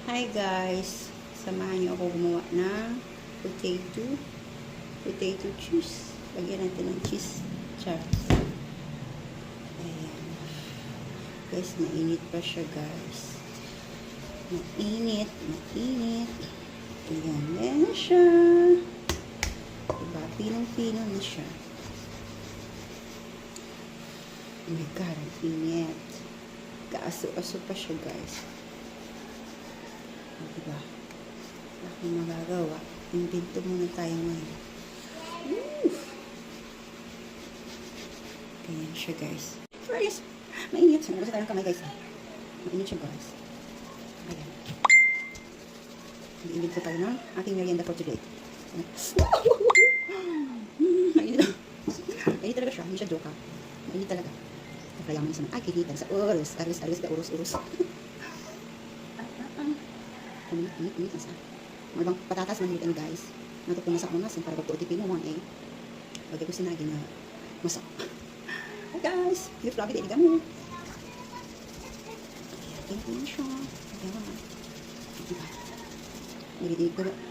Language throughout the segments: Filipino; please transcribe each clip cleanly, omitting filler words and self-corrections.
Hi guys! Samahan niyo ako gumawa ng potato cheese. Lagyan natin ng cheese chunks. Ayan. Guys, mainit pa siya guys. Mainit. Ayan, ayan na siya. Diba? Pinong-pino na siya. Oh my God, ang init. Kaaso-aso pa siya guys. Diba? Wala akong magagawa. Invento muna tayo ngayon. Ayan siya guys. First, mainit. Sinagusa tayo ng kamay guys. Mainit siya guys. Ayan. Mag-invent ko tayo ng aking merienda for today. Mainit. Mainit talaga siya. Hindi siya joke ha. Mainit talaga. Kaya mo naman. Ay, kinitan sa urus. Aris ka urus. Ulit na sa mga bang patatas na nilitan guys. Natutunan sa unas para pagpuutipin mo eh. Bagay ko sinagi na masak. Hi guys! Yung fluffy dili mo. Ayan siya. Ayan.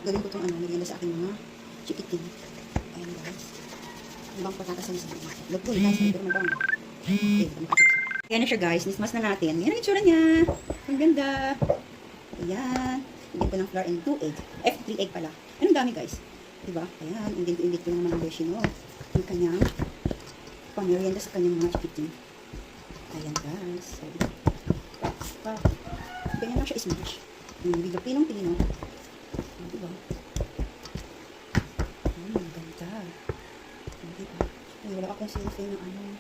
Gawin ko itong nilagyan sa aking mga chikitin. Ayan guys. Mga bang patatas na nisa. Lagpo guys. Pero mabang. Ayan na siya guys. Nismas na natin. Ayan ang itsura niya. Ang ganda. Ayan. Hindi ko ng flour and 2 egg. 3 egg pala. Anong dami guys? Diba? Ayan. Indit ko naman ang beshi no. Yung kanyang pamerienda sa kanyang mga chikitin. Ayan guys. So, ganyan lang siya ismash. Bigla pinong-pino. Diba? Ang ganda. Diba? Ay, wala akong silfay na ano.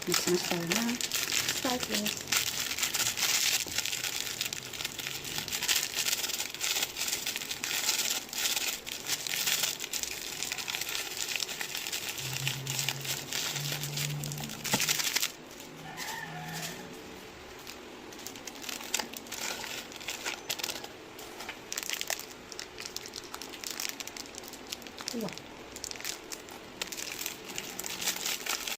Mix tayo na spices.